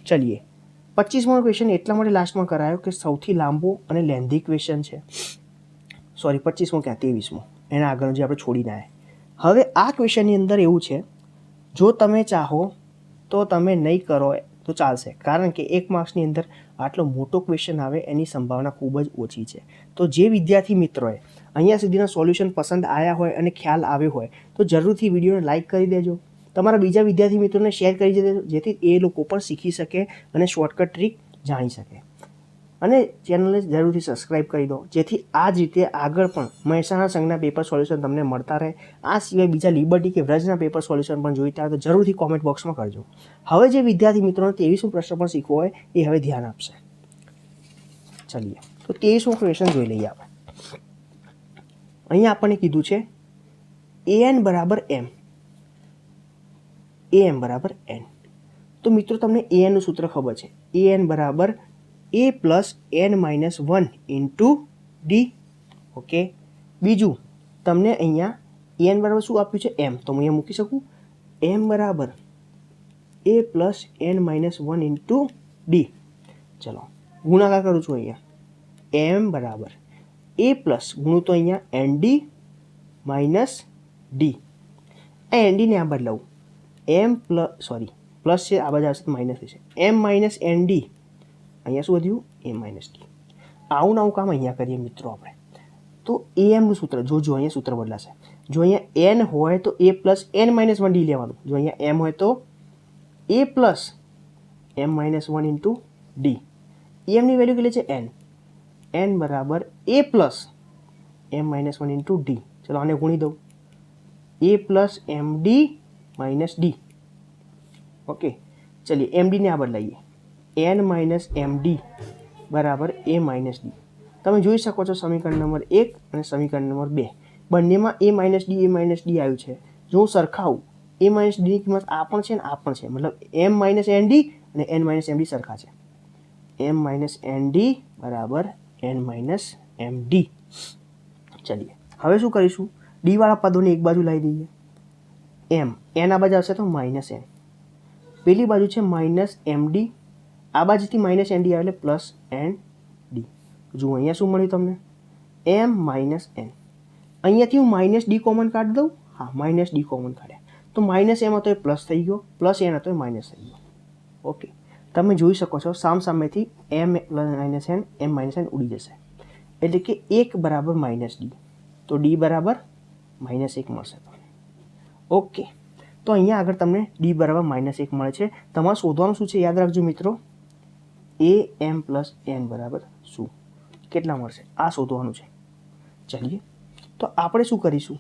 ચલીએ 25મો ક્વેશ્ચન એટલા માટે લાસ્ટમાં કરાયો કે સૌથી લાંબો અને લેન્ધી ક્વેશ્ચન છે. સોરી, 25મો ક્યાં, 23મો, એના આગળનો જે આપણે છોડીને આવ્યા. હવે આ ક્વેશ્ચનની અંદર એવું છે, જો તમે ચાહો તો તમે નહીં કરો તો ચાલશે, કારણ કે 1 માર્ક્સની અંદર આટલો મોટો ક્વેશ્ચન આવે એની સંભાવના ખૂબ જ ઓછી છે. તો જે વિદ્યાર્થી મિત્રોએ અહીંયા સુધીના સોલ્યુશન પસંદ આવ્યા હોય અને ખ્યાલ આવ્યો હોય તો જરૂરથી વિડીયોને લાઇક કરી દેજો. તમારા બીજા વિદ્યાર્થી મિત્રોને શેર કરી દેજો, જેથી એ લોકો પણ શીખી શકે અને શોર્ટકટ ટ્રીક જાણી શકે. અને ચેનલને જરૂરથી સબસ્ક્રાઈબ કરી દો, જેથી આ જ રીતે આગળ પણ મહેસાણા સંઘના પેપર સોલ્યુશન તમને મળતા રહે. આ સિવાય બીજા લિબર્ટી કે વ્રજના પેપર સોલ્યુશન પણ જોઈતા હોય તો જરૂરથી કોમેન્ટ બોક્સમાં કરજો. હવે જે વિદ્યાર્થી મિત્રોને 23મો પ્રશ્ન પણ શીખવો હોય એ હવે ધ્યાન આપશે. ચલીએ, તો 23મો ક્વેશ્ચન જોઈ લઈએ આપણે. અહીંયા આપણને કીધું છે an બરાબર m. am બરાબર n. તો મિત્રો તમને anનું સૂત્ર ખબર છે. an બરાબર a plus n-1 into D. Okay, બીજું તમને અહીંયા an બરાબર શું આપ્યું છે? m. તો હું અહીંયા મૂકી શકું m બરાબર a plus n-1 into D. ચલો ગુણાકાર કરું છું. અહીંયા m બરાબર a પ્લસ ગુણું તો અહીંયા nd માઇનસ ડી. આ nd ને આ બદલાવું m પ્લસ, સોરી પ્લસ છે, આ બાજુ આવશે તો માઇનસ થશે. m માઇનસ nd, અહીંયા શું વધ્યું? a minus D. આવું નવું કામ અહીંયા કરીએ મિત્રો આપણે. તો amનું સૂત્ર જોજો, અહીંયા સૂત્ર બદલાશે. જો અહીંયા n હોય તો a પ્લસ n-1 ડી લેવાનું. જો અહીંયા m હોય તો a plus m-1 into D. એમની વેલ્યુ કેટલી છે? n. n બરાબર a plus m-1 into D. ચલો આને ગુણી દઉં, a plus md minus D. Okay, ચલીએ md ને આ બદલાઈએ, n માઇનસ md બરાબર a માઇનસ ડી. તમે જોઈ શકો છો સમીકરણ નંબર 1 અને સમીકરણ નંબર 2 બંનેમાં a માઇનસ ડી આવ્યું છે. જો હું સરખાવું a માઇનસ ડીની કિંમત આ પણ છે ને આ પણ છે, મતલબ m માઇનસ એન ડી અને n માઇનસ એમ ડી સરખા છે. m માઇનસ એન ડી બરાબર n માઇનસ એમ ડી. ચલીએ હવે શું કરીશું, ડીવાળા પદોને એક બાજુ લાવી દઈએ. n આ બાજુ આવશે તો માઇનસ n, પેલી બાજુ છે માઇનસ એમ ડી, આ બાજુથી માઇનસ એન ડી આવે એટલે પ્લસ એન ડી. જુઓ અહીંયા શું મળ્યું તમને, m માઇનસ n. અહીંયાથી હું માઇનસ ડી કોમન કાઢી દઉં. હા, માઇનસ ડી કોમન કાઢ્યા તો માઇનસ એમ હતો એ પ્લસ થઈ ગયો, પ્લસ એન હતો એ માઇનસ થઈ ગયો. ઓકે, તમે જોઈ શકો છો સામસામેથી m minus N m minus N ઉડી જશે, એટલે કે 1 બરાબર માઇનસ ડી, તો ડી બરાબર -1 મળશે તમને. ઓકે, તો અહીંયા આગળ તમને ડી બરાબર -1 મળે છે. તમારે શોધવાનું શું છે યાદ રાખજો મિત્રો, am પ્લસ n બરાબર શું, કેટલા મળશે આ શોધવાનું છે. ચાલીએ તો આપણે શું કરીશું,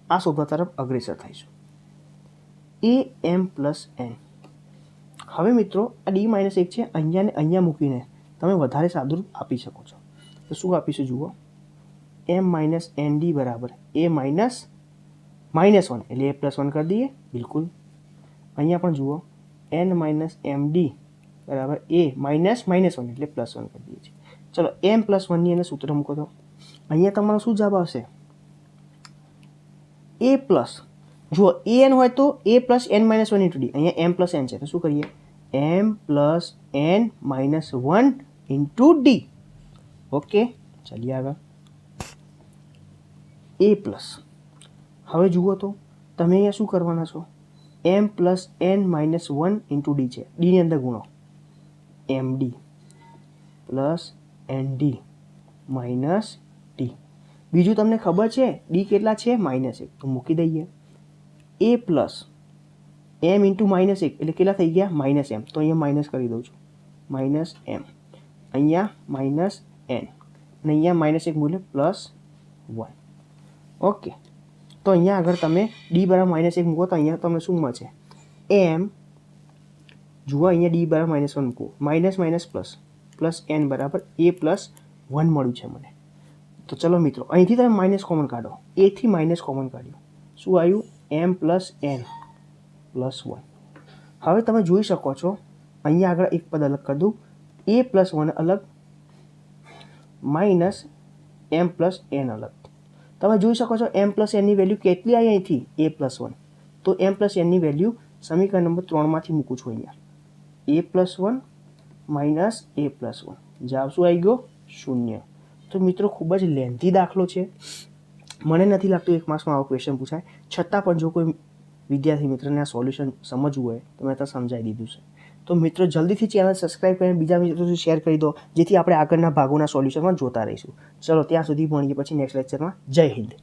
આ શોધવા તરફ અગ્રેસર થઈશું. am plus n. હવે મિત્રો આ ડી -1 છે, અહીંયા ને અહીંયા મૂકીને તમે વધારે સાદુરૂપ આપી શકો છો. તો શું આપીશું જુઓ, m માઇનસ એન ડી બરાબર a માઇનસ -1 એટલે a પ્લસ 1 કરી દઈએ. બિલકુલ. અહીંયા પણ જુઓ n માઇનસ એમ ડી બરાબર a માઇનસ -1 એટલે +1 કરી દઈએ છીએ. ચલો m પ્લસ 1ની એને સૂત્ર મૂકો તો અહીંયા તમારો શું જવાબ આવશે, a પ્લસ, જુઓ an હોય તો a plus n minus 1 into D, અહીંયા m પ્લસ n છે તો શું કરીએ, m plus n minus 1 into D. Okay, ચાલીએ આગળ. a પ્લસ, હવે જુઓ તો તમે અહીંયા શું કરવાના છો, m plus n minus 1 into D છે, ડીની અંદર ગુણો, M D plus N D minus D. બીજું તમને ખબર છે ડી કેટલા છે, -1, તો મૂકી દઈએ. a પ્લસ m ઇન્ટુ -1 એટલે કેટલા થઈ ગયા, -m, તો અહીંયા માઇનસ કરી દઉં છું, -m, અહીંયા -n અને અહીંયા -1 મૂલ્ય +1. ઓકે, તો અહીંયા આગળ તમે ડી બરાબર -1 મૂકો તો અહીંયા તમને શું મળશે, m, જુઓ અહીંયા ડી બરાબર -1 મૂકો, માઇનસ માઇનસ પ્લસ n બરાબર a પ્લસ 1 મળ્યું છે મને. તો ચલો મિત્રો અહીંથી તમે માઇનસ કોમન કાઢો, a થી માઇનસ કોમન કાઢ્યું, શું આવ્યું, m પ્લસ n પ્લસ 1. હવે તમે જોઈ શકો છો અહીંયા આગળ એક પદ અલગ કરી દઉં, a પ્લસ 1 અલગ માઇનસ m પ્લસ n અલગ. તમે જોઈ શકો છો m પ્લસ nની વેલ્યુ કેટલી આવી અહીંથી, a પ્લસ 1, તો m પ્લસ nની વેલ્યુ સમીકરણ નંબર 3માંથી મૂકું છું અહીંયા, a plus 1 minus a plus 1, જવાબ શું આવી ગયો, 0. તો મિત્રો ખૂબ જ લેન્થી દાખલો છે, મને નથી લાગતું 1 માર્ક્સમાં આવો ક્વેશ્ચન પૂછાય, છતાં પણ જો કોઈ વિદ્યાર્થી મિત્રને આ સોલ્યુશન સમજવું હોય તો મેં તો સમજાવી દીધું છે. તો મિત્રો જલ્દીથી ચેનલ સબસ્ક્રાઈબ કરીને બીજા મિત્રો સુધી શેર કરી દો, જેથી આપણે આગળના ભાગોના સોલ્યુશનમાં જોતા રહીશું. ચલો ત્યાં સુધી મળીએ પછી નેક્સ્ટ લેક્ચરમાં. જય હિન્દ.